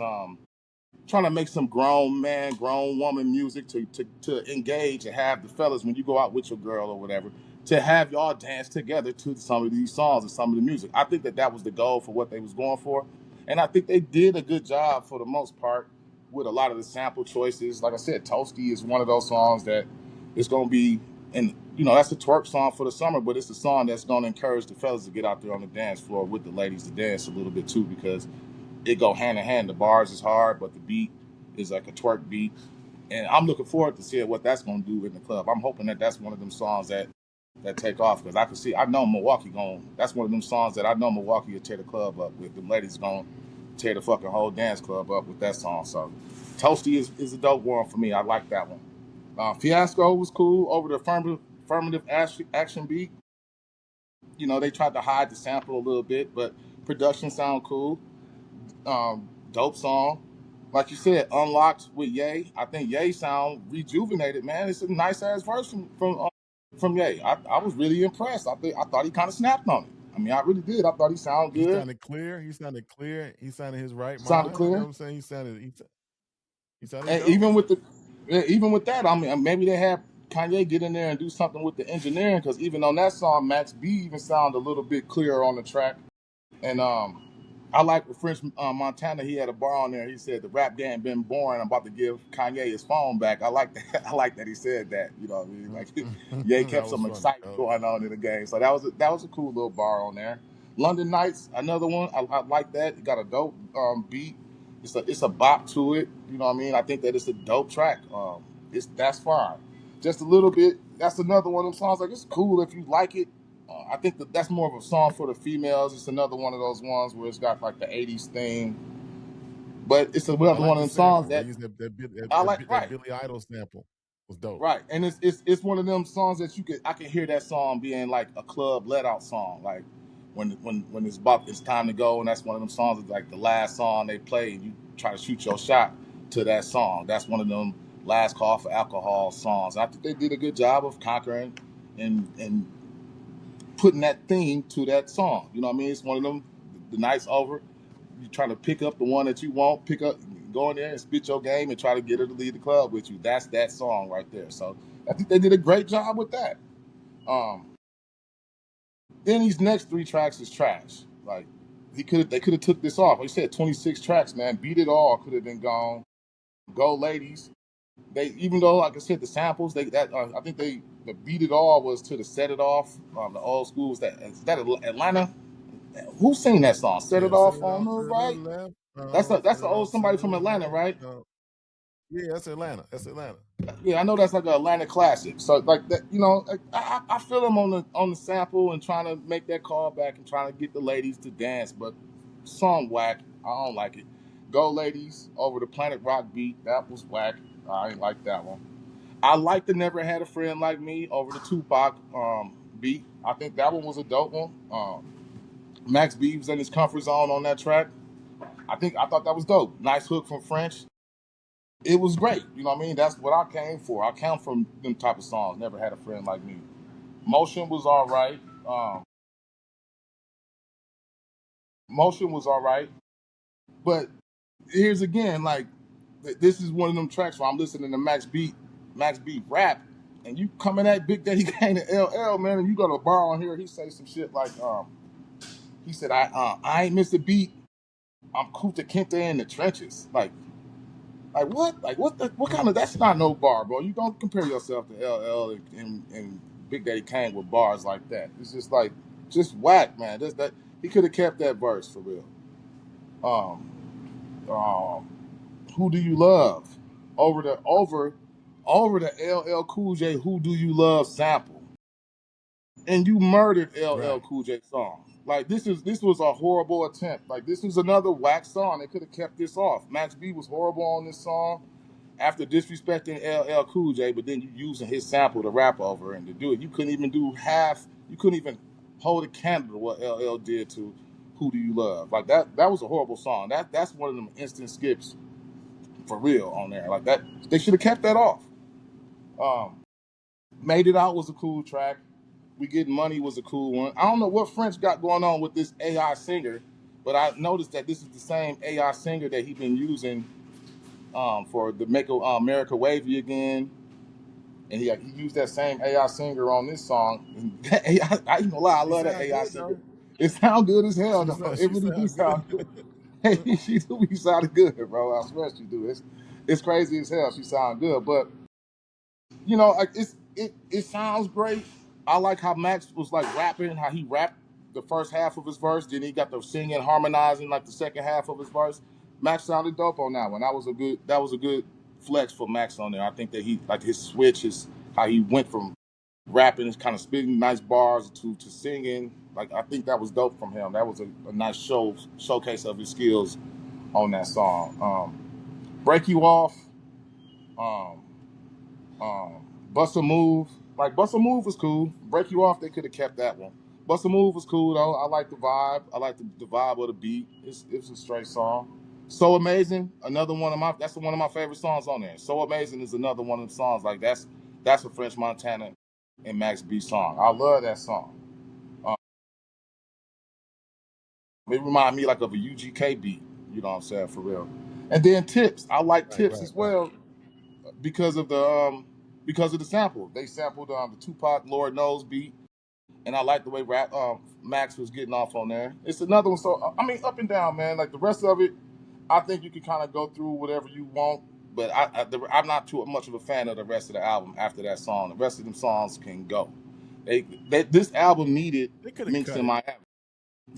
trying to make some grown man, grown woman music to engage and have the fellas when you go out with your girl or whatever to have y'all dance together to some of these songs and some of the music. I think that that was the goal for what they was going for, and I think they did a good job for the most part with a lot of the sample choices. Like I said, "Toasty" is one of those songs that is going to be, and that's a twerk song for the summer, but it's a song that's going to encourage the fellas to get out there on the dance floor with the ladies to dance a little bit too because it go hand in hand. The bars is hard, but the beat is like a twerk beat, and I'm looking forward to seeing what that's going to do in the club. I'm hoping that that's one of them songs that take off because I can see. I know Milwaukee going. That's one of them songs that I know Milwaukee will tear the club up with. The ladies going to tear the fucking whole dance club up with that song. So, Toasty is a dope one for me. I like that one. Fiasco was cool over the affirmative action beat. They tried to hide the sample a little bit, but production sound cool. Dope song. Like you said, unlocked with Ye. I think Ye sound rejuvenated, man. It's a nice ass verse from Ye. I was really impressed. I thought he kind of snapped on it. I mean, I really did. I thought he sounded He good. sounded clear. He sounded clear. He sounded his right Sounded mind. You know clear. what I'm saying? He sounded And dope. even with that, I mean, maybe they have Kanye get in there and do something with the engineering because even on that song, Max B even sound a little bit clearer on the track. And I like with French Montana. He had a bar on there. He said the rap game been boring. I'm about to give Kanye his phone back. I like that. I like that he said that. You know what I mean? Like, yeah, he That kept was some funny. excitement going on in the game. So that was a cool little bar on there. London Nights, another one. I like that. It got a dope beat. It's a bop to it. You know what I mean? I think that it's a dope track. That's fine. Just a little bit. That's another one of them songs. Like it's cool if you like it. I think that's more of a song for the females. It's another one of those ones where it's got like the '80s theme, but it's I another like one of the them songs sample. They that used I like. that Right, Billy Idol sample was dope. right, and it's one of them songs that I can hear that song being like a club let out song, like when it's time to go, and that's one of them songs that's like the last song they play, and you try to shoot your shot to that song. That's one of them last call for alcohol songs. I think they did a good job of conquering and putting that theme to that song. You know what I mean? It's one of them. The night's over. You trying to pick up the one that you want, go in there and spit your game and try to get her to lead the club with you. That's that song right there. So I think they did a great job with that. Um, then these next 3 tracks is trash. Like they could have took this off. Like you said, 26 tracks, man. Beat It All could have been gone. Go Ladies. They even though like I said the samples I think the Beat It All was to the Set It Off. The old school was that is that Atlanta? Who sang that song? Set It Yeah, set Off it on off the to the right. left. That's Set the it old off to somebody from the Atlanta, right. right? Yeah, that's Atlanta. That's Atlanta. Yeah, I know that's like an Atlanta classic. So like that, like, I feel them on the sample and trying to make that call back and trying to get the ladies to dance, but song whack. I don't like it. Go Ladies over the Planet Rock beat. That was whack. I ain't like that one. I like the Never Had a Friend Like Me over the Tupac beat. I think that one was a dope one. Max B was in his comfort zone on that track. I thought that was dope. Nice hook from French. It was great. You know what I mean? That's what I came for. I came from them type of songs. Never Had a Friend Like Me. Motion was all right. Motion was all right. But here's again, like this is one of them tracks where I'm listening to Max B rap, and you coming at Big Daddy Kane and LL, man, and you got a bar on here. He say some shit like, he said, I ain't missed a beat. I'm Kuta Kinte in the trenches. Like what? Like what kind of? That's not no bar, bro. You don't compare yourself to LL and Big Daddy Kane with bars like that. It's just like just whack, man. He could have kept that verse for real. Um, um, Who Do You Love over the LL Cool J Who Do You Love sample, and you murdered LL Right. Cool J song. Like this was a horrible attempt. Like this was another whack song. They could have kept this off. Max B was horrible on this song after disrespecting LL Cool J, but then you using his sample to rap over and to do it. You couldn't even do half. You couldn't even hold a candle to what LL did to Who Do You Love. Like that was a horrible song. That's one of them instant skips for real on there. Like that, they should have kept that off. Um, Made It Out was a cool track. We Get Money was a cool one. I don't know what French got going on with this AI singer, but I noticed that this is the same AI singer that he been using for the Make America Wavy Again, and he used that same AI singer on this song. And that AI, I ain't gonna lie, I She love that sound AI good singer. though. It sounds good as hell, She though. sound, It she really do sound good. sound good. Hey, she do be sounding good, bro. I swear she do. It's crazy as hell. She sound good, but like it sounds great. I like how Max was like rapping, how he rapped the first half of his verse, then he got the singing, harmonizing like the second half of his verse. Max sounded dope on that one. That was a good flex for Max on there. I think that he like his switch, his how he went from rapping and kind of spitting nice bars to singing. Like I think that was dope from him. That was a nice showcase of his skills on that song. Break You Off. Um, Bust a Move. Like Bust a Move was cool. Break You Off, they could have kept that one. Bust a Move was cool though. I like the vibe. I like the vibe of the beat. It's a straight song. So Amazing, another one of my favorite songs on there. So Amazing is another one of the songs. Like that's a French Montana and Max B song. I love that song. Um, it remind me like of a UGK beat. You know what I'm saying, for real. And then Tips. I like Right, Tips right, as right. well because of the sample. They sampled the Tupac Lord Knows beat, and I like the way Max was getting off on there. It's another one. So I mean, up and down, man. Like the rest of it, I think you can kind of go through whatever you want. But I'm not too much of a fan of the rest of the album after that song. The rest of them songs can go. This album needed They could have Minks cut in it Miami.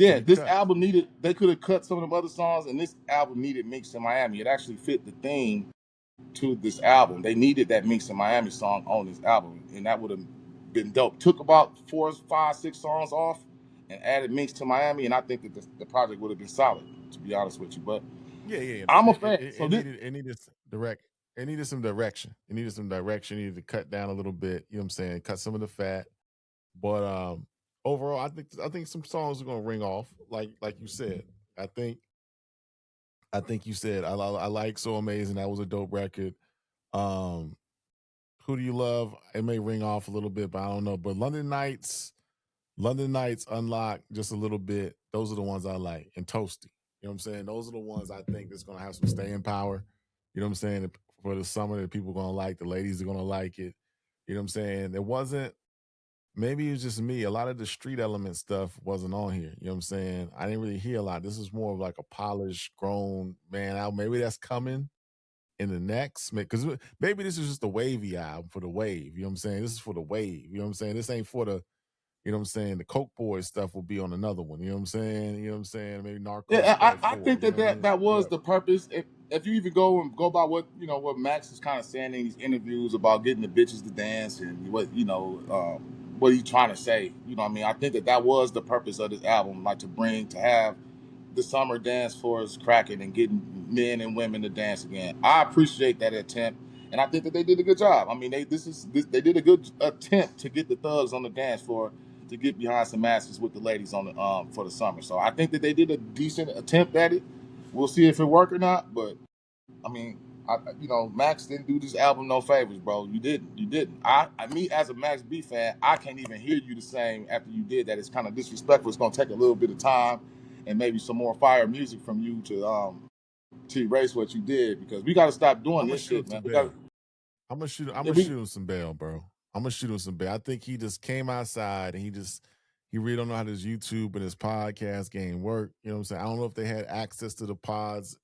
to Yeah, be this cut. album needed. They could have cut some of them other songs, and this album needed Minks in Miami. It actually fit the theme to this album. They needed that Minks in Miami song on this album, and that would have been dope. Took about 4, 5, 6 songs off and added Minks to Miami, and I think that the project would have been solid, to be honest with you. But Yeah, yeah, yeah. I'm a It, it, fan. it So it this, needed direct. It needed some direction. It needed some direction. It needed to cut down a little bit. You know what I'm saying? Cut some of the fat. But overall, I think some songs are gonna ring off. Like you said. I think I think you said I like So Amazing. That was a dope record. Um, Who Do You Love? It may ring off a little bit, but I don't know. But London Nights, Unlock just a little bit. Those are the ones I like. And Toasty. You know what I'm saying? Those are the ones I think that's gonna have some staying power. You know what I'm saying? For the summer that people are gonna like, the ladies are gonna like it. You know what I'm saying? It wasn't maybe it was just me. A lot of the street element stuff wasn't on here. You know what I'm saying? I didn't really hear a lot. This is more of like a polished, grown man album. Maybe that's coming in the next, because maybe this is just a wavy album for the wave. You know what I'm saying? This is for the wave. You know what I'm saying? This ain't for the, you know what I'm saying? The Coke Boys stuff will be on another one. You know what I'm saying? You know what I'm saying? Maybe Narcos yeah, Part I Four. think You know what I mean? that was Yeah. the purpose. If you even go by what what Max is kind of saying in these interviews about getting the bitches to dance and what he's trying to say. You know what I mean? I think that was the purpose of this album, like to have the summer dance floors cracking and getting men and women to dance again. I appreciate that attempt, and I think that they did a good job. I mean, they did a good attempt to get the thugs on the dance floor to get behind some masses with the ladies on the for the summer. So I think that they did a decent attempt at it. We'll see if it worked or not, but I mean, Max didn't do this album no favors, bro. You didn't. You didn't. Me as a Max B fan, I can't even hear you the same after you did that. It's kind of disrespectful. It's gonna take a little bit of time and maybe some more fire music from you to erase what you did because we got to stop doing I'm gonna this shoot him shit, man. some We got bail. I'm gonna shoot. I'm yeah, gonna we shoot him some bail, bro. I'm gonna shoot him some bail. I think he just came outside and he really don't know how this YouTube and his podcast game work. You know what I'm saying? I don't know if they had access to the pods.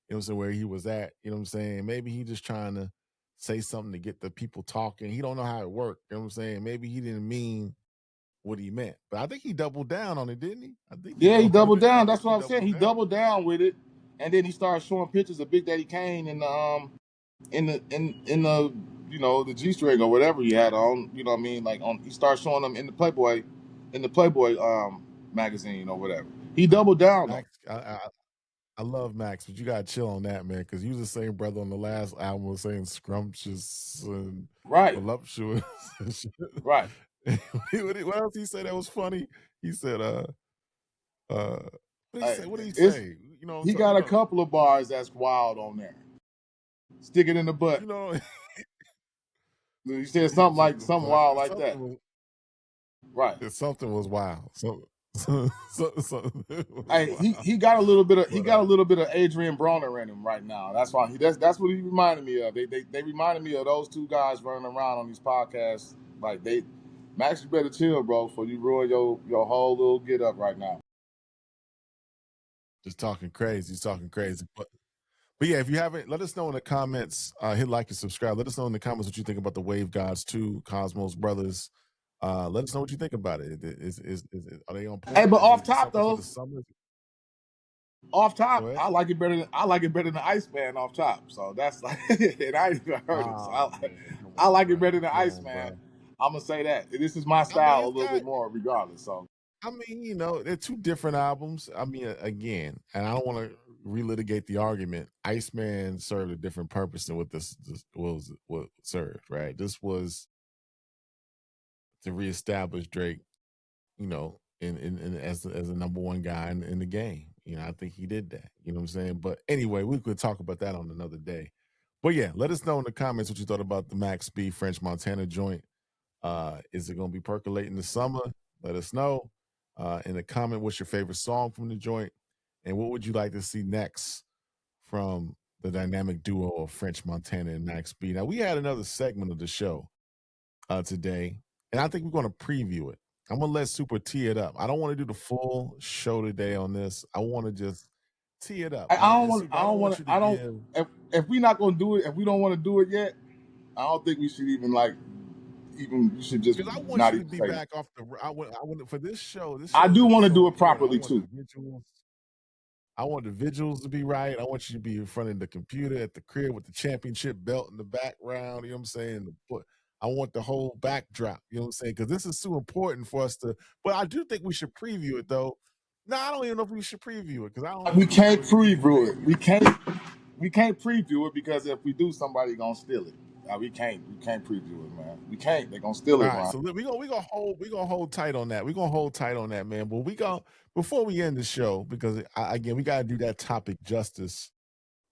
You know what I'm saying? Where he was at. You know what I'm saying? Maybe he just trying to say something to get the people talking. He don't know how it worked. You know what I'm saying? Maybe he didn't mean what he meant. But I think he doubled down on it, didn't he? I think he Yeah, he doubled. doubled I down. think That's what he I'm saying. doubled He down. doubled down with it. and then he started showing pictures of Big Daddy Kane in the the G string or whatever he had on. You know what I mean? Like on he started showing them in the Playboy magazine or whatever. He doubled down on. Max, I love Max, but you gotta chill on that, man, because you was the same brother on the last album was saying scrumptious and Right, voluptuous and shit. right. What else he said that was funny? He said, uh, what did he Uh, say? What did he it's say? You know, he got a couple of bars that's wild on there. Stick it in the butt. you know, He said something like something but wild like that. Right. something was wild. It was Hey, wild. he got a little bit of he But got a little bit of Adrian Broner in him right now. That's why that's what he reminded me of. They reminded me of those two guys running around on these podcasts. Like Max, you better chill, bro, before you ruin your whole little get up right now. just talking crazy, he's talking crazy. But yeah, if you haven't, let us know in the comments. Hit like and subscribe. Let us know in the comments what you think about the Wave Gods 2, Cosmos Brothers. Let us know what you think about it. Are they on Hey, point? but Is off it top something for though, the summer? off Go top, ahead. I like it better than Iceman off top. So that's like, and I ain't even heard it. So Oh man, come I on, like it bro. better than Come on, Iceman. bro. I'm gonna say that this is my I mean, style a it's little got. bit more, regardless. So I mean, they're two different albums. I mean, again, and I don't want to relitigate the argument. Iceman served a different purpose than what this was what served. Right. This was to reestablish Drake, in as a number one guy in the game. I think he did that. You know what I'm saying? But anyway, we could talk about that on another day. But yeah, let us know in the comments what you thought about the Max B French Montana joint. Is it going to be percolating this summer? Let us know. In the comment, what's your favorite song from the joint? And what would you like to see next from the dynamic duo of French Montana and Max B? Now, we had another segment of the show today, and I think we're going to preview it. I'm going to let Super tee it up. I don't want to do the full show today on this. I want to just tee it up. I don't want Super, I don't want you to I don't give. if we not gonna do it, if we don't want to do it yet, I don't think we should even you should just Because I want not you to even be say it. back off the. I want for this show. This I show is do gonna be want to so do it important. I properly want the too. visuals. I want the visuals to be right. I want you to be in front of the computer at the crib with the championship belt in the background. You know what I'm saying? I want the whole backdrop. You know what I'm saying? Because this is so important for us to. But I do think we should preview it though. No, I don't even know if we should preview it because I don't know We if people can't would be preview it. ready. We can't preview it because if we do, somebody gonna steal it. We can't preview it, man. We can't. They're gonna steal All it, right, Ron. so we gonna hold tight on that. We gonna hold tight on that, man. But we go before we end the show because again we gotta do that topic justice.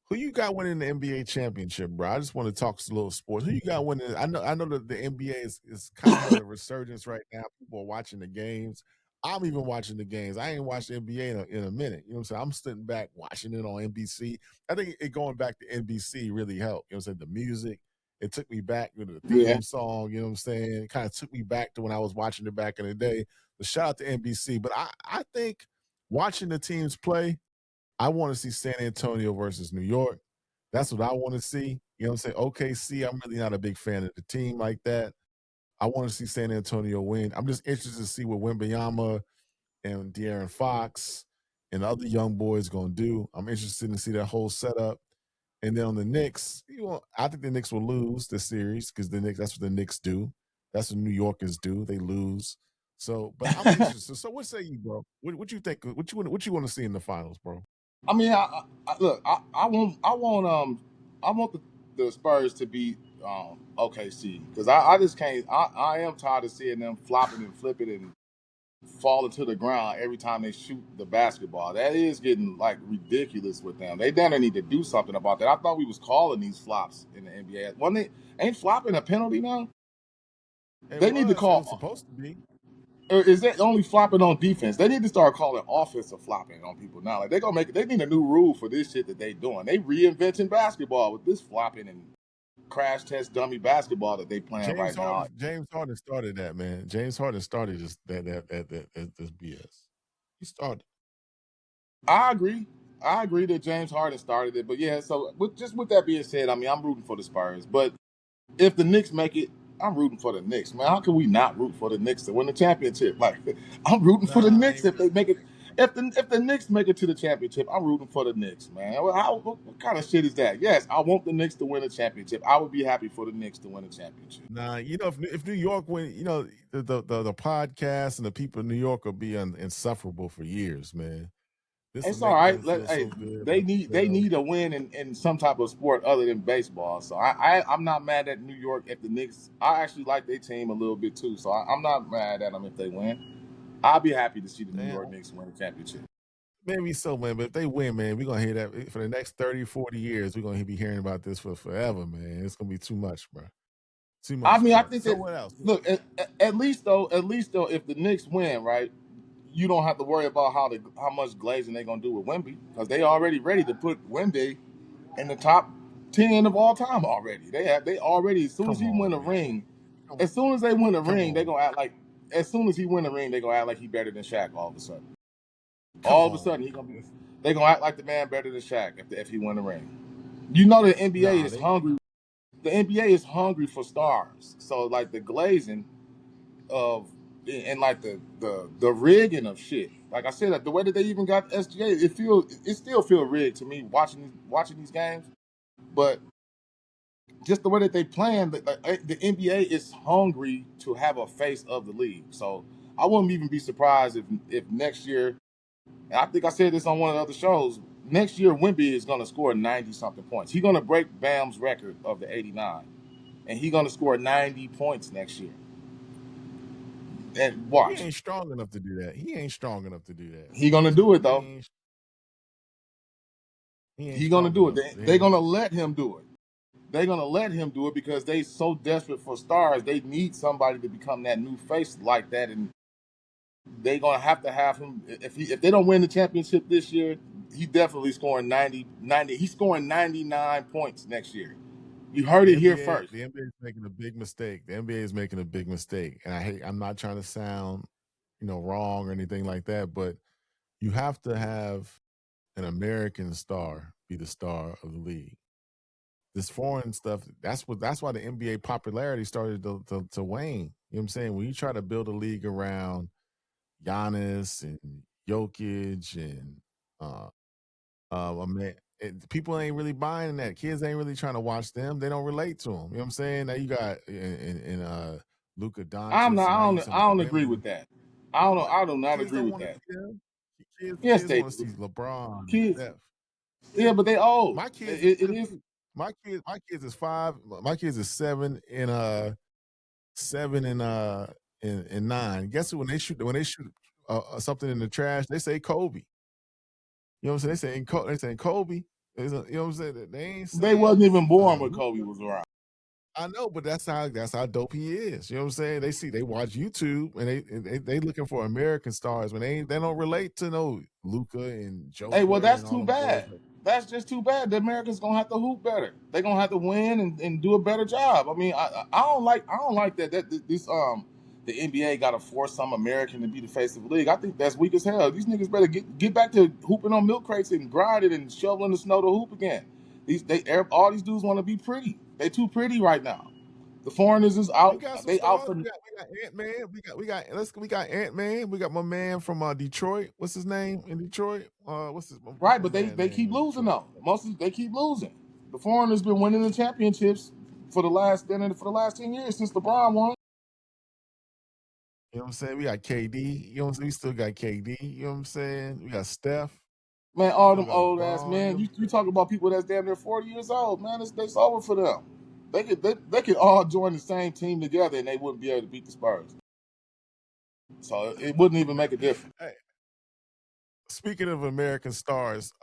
Who you got winning the NBA championship, bro? I just want to talk a little sports. Who you got winning? I know that the NBA is kind of having a resurgence right now. People are watching the games. I'm even watching the games. I ain't watched the NBA in a minute. You know what I'm saying? I'm sitting back watching it on NBC. I think it going back to NBC really helped. You know what I'm saying? The music, it took me back to the Yeah. theme song. You know what I'm saying? It kind of took me back to when I was watching it back in the day. But shout out to NBC. But I think watching the teams play, I want to see San Antonio versus New York. That's what I want to see. You know what I'm saying? OKC, I'm really not a big fan of the team like that. I want to see San Antonio win. I'm just interested to see what Wembyama and De'Aaron Fox and the other young boys going to do. I'm interested to see that whole setup. And then on the Knicks, I think the Knicks will lose this series because that's what the Knicks do. That's what New Yorkers do. They lose. So, but I'm interested. So, what say you, bro? What you think? What you want to see in the finals, bro? I mean, look, I want the Spurs to beat OKC because I just can't. I am tired of seeing them flopping and flipping and falling to the ground every time they shoot the basketball. That is getting like ridiculous with them. They down there need to do something about that. I thought we was calling these flops in the NBA. Wasn't it? Ain't flopping a penalty now? They need to It was call. supposed to be. Or is that only flopping on defense? They need to start calling offensive flopping on people now. Like they gonna make it. They need a new rule for this shit that they doing. They reinventing basketball with this flopping and crash test dummy basketball that they playing right now. James Harden started that, man. James Harden started just this BS. He started. I agree. I agree that James Harden started it, but yeah. So with that being said, I mean I'm rooting for the Spurs, but if the Knicks make it, I'm rooting for the Knicks, man. How can we not root for the Knicks to win the championship? Like I'm rooting for the Nah, I Knicks ain't if they make it. If the Knicks make it to the championship, I'm rooting for the Knicks, man. What kind of shit is that? Yes, I want the Knicks to win a championship. I would be happy for the Knicks to win a championship. Nah, if New York win, the podcast and the people in New York will be insufferable for years, man. This will It's all make right. them feel Hey, so good they about need they themselves. need a win in some type of sport other than baseball. So I'm not mad at New York if the Knicks. I actually like their team a little bit too. So I'm not mad at them if they win. I'll be happy to see the New Damn, York Knicks win a championship. maybe so, man. But if they win, man, we're gonna hear that for the next 30, 40 years. We're gonna be hearing about this for forever, man. It's gonna be too much, bro. Too I much, mean, I bro. think So that what else? look at least though, if the Knicks win, right, you don't have to worry about how much glazing they're gonna do with Wemby because they already ready to put Wemby in the top 10 of all time already. They already as soon as Come he win on, a man. ring, Come, as soon as they win a come ring, they on, gonna act like as soon as he win a ring, they gonna act like he better than Shaq all of a sudden. come All of a on. sudden he gonna be they gonna act like the man better than Shaq if he win a ring. You know the NBA Nah, is they hungry. The NBA is hungry for stars. So like the glazing of and like the rigging of shit. Like I said, the way that they even got SGA, it still feel rigged to me watching these games. But just the way that they playing, the NBA is hungry to have a face of the league. So I wouldn't even be surprised if next year, and I think I said this on one of the other shows, next year Wemby is going to score 90 something points. He's going to break Bam's record of the 89, and he's going to score 90 points next year. And he watch, ain't strong enough to do that. He ain't strong enough to do that. he's going to do it though. He ain't He's going to strong do it. enough. They're going to let him do it. They're going to let him do it because they so desperate for stars. They need somebody to become that new face like that, and they're going to have him. If they don't win the championship this year, he definitely scoring 90. He's scoring 99 points next year. You heard it here first. The NBA is making a big mistake. The NBA is making a big mistake, and I'm not trying to sound, wrong or anything like that, but you have to have an American star be the star of the league. This foreign stuff, that's why the NBA popularity started to wane. You know what I'm saying? When you try to build a league around Giannis and Jokic and I mean, people ain't really buying that. Kids ain't really trying to watch them. They don't relate to them. You know what I'm saying? Now you got in Luka I'm Doncic, not. and now you some I of don't the agree women. with that. I don't know. What? I do not Kids agree don't with want to that. see them. Kids, Yes, kids they want to do. see LeBron and Kids. Steph. Yeah, but they old. My kids is It good is. too. My kids is 5. My kids is 7 and 9. Guess what? When they shoot something in the trash, they say Kobe. You know what I'm saying? They saying Kobe. You know what I'm saying? They ain't They saying wasn't even born when Kobe Luka. was around. I know, but that's how dope he is. You know what I'm saying? They watch YouTube and they looking for American stars when they don't relate to no Luca and Hey, well, Joker that's and all too them boys. bad. That's just too bad. The Americans gonna have to hoop better. They're gonna have to win and do a better job. I mean, I don't like that this the NBA got to force some American to be the face of the league. I think that's weak as hell. These niggas better get back to hooping on milk crates and grinding and shoveling the snow to hoop again. All these dudes want to be pretty. They too pretty right now. The foreigners is We out. got some They out stars. for We got Ant Man. We got Ant Man. We got my man from Detroit. What's his name in Detroit? What's right, my but they man they name keep in losing Detroit? though. They keep losing. The foreigners been winning the championships for the last 10 years since LeBron won. You know what I'm saying? We got KD. You know what I'm saying? We still got KD. You know what I'm saying? We got Steph. Man, We all still them got old ass LeBron. You know men. what You I'm talk about people that's damn near 40 years old, man. It's over for them. They could all join the same team together and they wouldn't be able to beat the Spurs. So it wouldn't even make a difference. saying? Hey, speaking of American stars,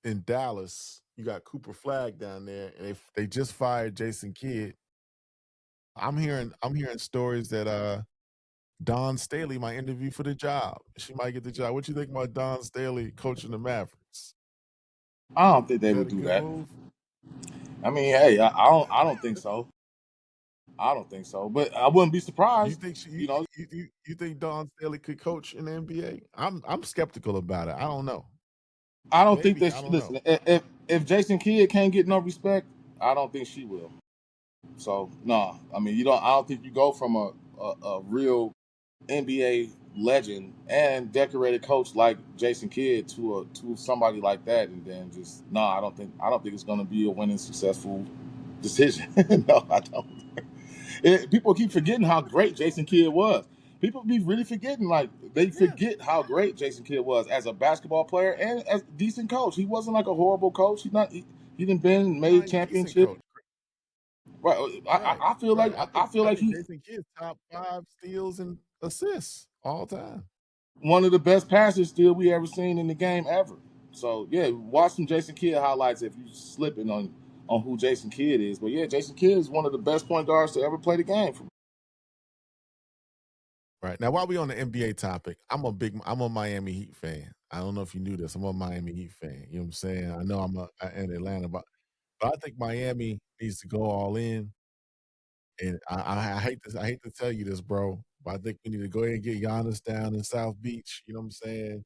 in Dallas, you got Cooper Flag down there, and they just fired Jason Kidd. I'm hearing stories that Dawn Staley might interview for the job. She might get the job. What you think about Dawn Staley coaching the Mavericks? I don't think they Is would that a do good that. move? I mean, hey, I don't think so. I don't think so. But I wouldn't be You surprised. think she You know, you think Dawn Staley could coach in the NBA? I'm skeptical about it. I don't know. I don't think Maybe that I don't know. listen, if Jason Kidd can't get no respect, I don't think she will. So no, I mean I don't think you go from a real. NBA legend and decorated coach like Jason Kidd to somebody like that, and then just no, I don't think it's going to be a winning successful decision. No, I don't. People keep forgetting how great Jason Kidd was. People be really forgetting, like they Yeah, forget how great Jason Kidd was as a basketball player and as a decent coach. He wasn't like a horrible coach. He didn't been nah, made he's decent championship. coach. Right. Right, I feel right. like I feel I like think he Jason Kidd's top 5 steals and assists all time. one of the best passers still we ever seen in the game ever. So yeah, watch some Jason Kidd highlights if you slipping on who Jason Kidd is. But yeah, Jason Kidd is one of the best point guards to ever play the game for me. Right. Now, while we on the NBA topic, I'm a Miami Heat fan. I don't know if you knew this. I'm a Miami Heat fan. You know what I'm saying? I know in Atlanta, but I think Miami needs to go all in. And I hate to tell you this, bro, but I think we need to go ahead and get Giannis down in South Beach. You know what I'm saying?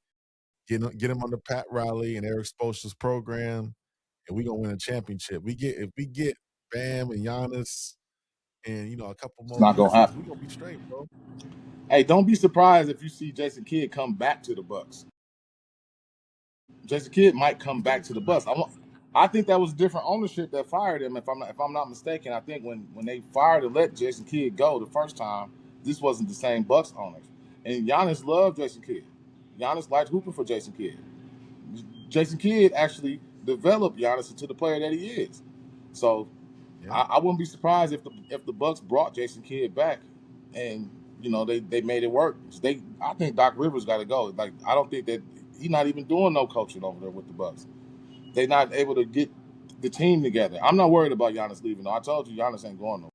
Get him on the Pat Riley and Eric Spoelstra's program, and we gonna win a championship. If we get Bam and Giannis and a couple It's more not gonna pieces, we happen. gonna be straight, bro. Hey, don't be surprised if you see Jason Kidd come back to the Bucks. Jason Kidd might come You back think to the so? Bucks. I think that was different ownership that fired him. If I'm not mistaken, I think when they fired and let Jason Kidd go the first time, this wasn't the same Bucks owners. And Giannis loved Jason Kidd. Giannis liked hooping for Jason Kidd. Jason Kidd actually developed Giannis into the player that he is. So Yeah. I wouldn't be surprised if the Bucks brought Jason Kidd back, and they made it work. I think Doc Rivers got to go. Like I don't think that he's not even doing no coaching over there with the Bucks. They're not able to get the team together. I'm not worried about Giannis leaving. Though. I told you Giannis ain't going nowhere.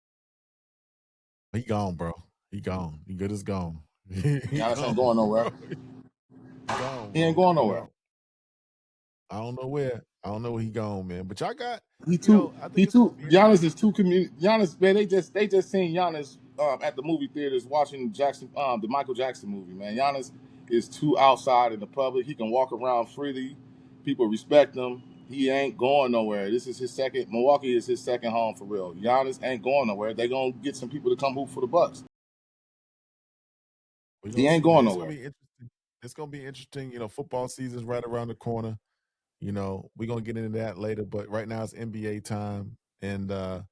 He gone, bro. He gone. He good as gone. He Giannis ain't gone, going nowhere. bro. He gone, He ain't bro. going nowhere. I don't know where. I don't know where he gone, man. But y'all got, He too. I think He it's gonna too. be Giannis interesting. is too community. Giannis, man, they just seen Giannis at the movie theaters watching the Michael Jackson movie. Man, Giannis is too outside in the public. He can walk around freely. People respect him. He ain't going nowhere. This is his second. Milwaukee is his second home for real. Giannis ain't going nowhere. They gonna get some people to come hoop for the Bucks. We're He gonna ain't see, man. going It's gonna nowhere. be interesting. It's gonna be interesting. Football season's right around the corner. We're gonna get into that later, but right now it's NBA time. And but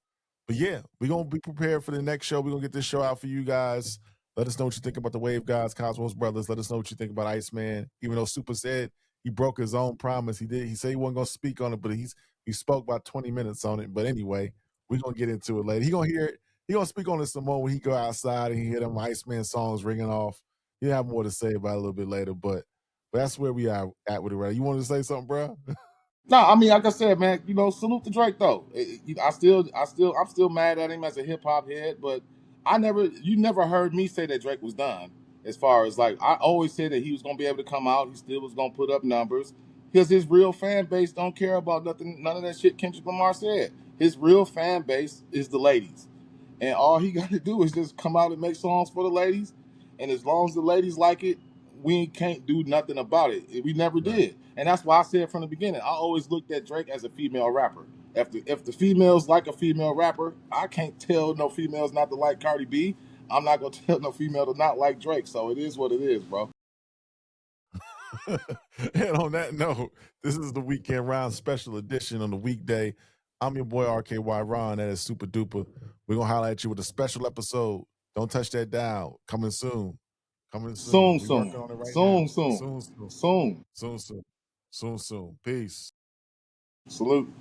yeah, we're gonna be prepared for the next show. We're gonna get this show out for you guys. Let us know what you think about the Wave Guys, Cosmos Brothers. Let us know what you think about Iceman. Even though Super said he broke his own promise, he said he wasn't gonna speak on it, but he spoke about 20 minutes on it. But anyway, we're gonna get into it later. He gonna hear it. He gonna speak on it some more when he go outside and he hear them Iceman songs ringing off. He'll have more to say about it a little bit later, but that's where we are at with it right. You wanted to say something, bro? No, I mean, like I said, man, salute to Drake though. I'm still mad at him as a hip hop head, but you never heard me say that Drake was done. As far as like, I always said that he was gonna be able to come out. He still was gonna put up numbers because his real fan base don't care about nothing, none of that shit Kendrick Lamar said. His real fan base is the ladies, and all he got to do is just come out and make songs for the ladies. And as long as the ladies like it, we can't do nothing about it. We never Right. did, and that's why I said from the beginning. I always looked at Drake as a female rapper. If the females like a female rapper, I can't tell no females not to like Cardi B. I'm not gonna tell no female to not like Drake. So it is what it is, bro. And on that note, this is the weekend round special edition on the weekday. I'm your boy RKY Ron. That is super duper. We're gonna highlight you with a special episode. Don't touch that dial. Coming soon. Coming soon. Soon, We working soon, on it right now. soon, soon, Soon, soon, soon. soon, soon, soon, soon. Peace. Salute.